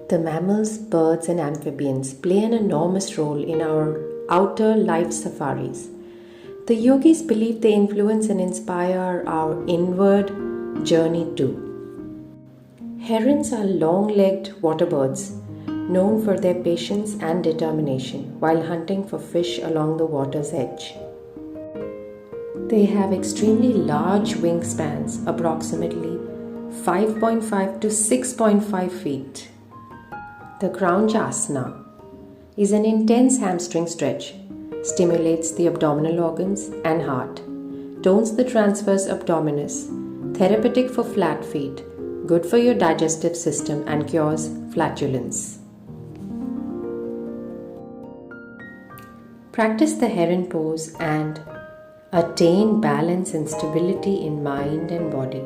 The mammals, birds, and amphibians play an enormous role in our outer life safaris. The yogis believe they influence and inspire our inward journey too. Herons are long-legged water birds, known for their patience and determination while hunting for fish along the water's edge. They have extremely large wingspans, approximately 5.5 to 6.5 feet. The Krounchasana is an intense hamstring stretch, stimulates the abdominal organs and heart, tones the transverse abdominis, therapeutic for flat feet, good for your digestive system and cures flatulence. Practice the heron pose and attain balance and stability in mind and body.